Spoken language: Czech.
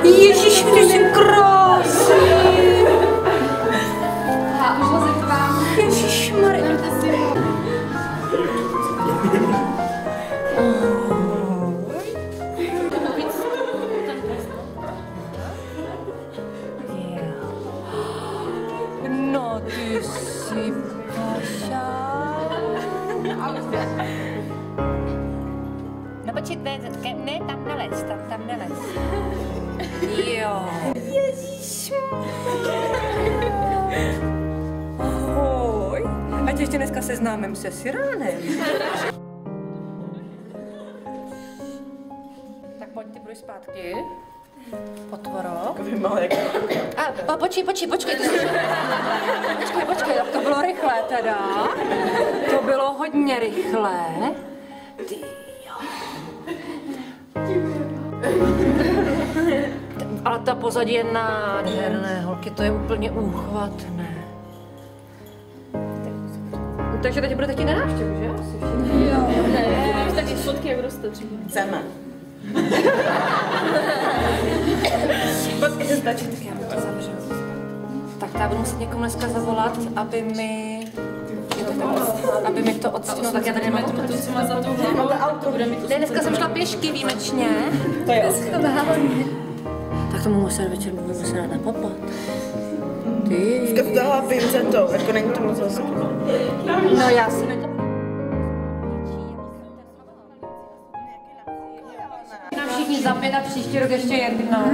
Ježíš, ty jsi krásný. A už se k vám. Ježišmarja. No ty jsi paša. No počkej, ne, tam nelez, tam nelez. Jo. Ahoj. A tě ještě dneska seznámím se Siránem. Tak pojď, ty budeš zpátky. Otvorok. A počkej. Počkej, to bylo rychlé teda. To bylo hodně rychlé. Ty jo. Ale ta pozadí je nádherné, holky, to je úplně úchvatné. Takže teď bude taky na návštěvu, že? Jo, ne, taky fotky, jak roste třeba. Chceme. Počkej, stačí, tak já to zavřu. Tak já budu muset někomu dneska zavolat, aby mi to odstěnul, tak já tady nemám To, co má za to auto, bude mi to. Ne, dneska jsem šla pěšky výjimečně. To je Tak tomu musel večer se na popat. Ty. Dala vím za to, jako není to moc zase. No já si ne... Všichni za 5 a příští rok ještě jednou.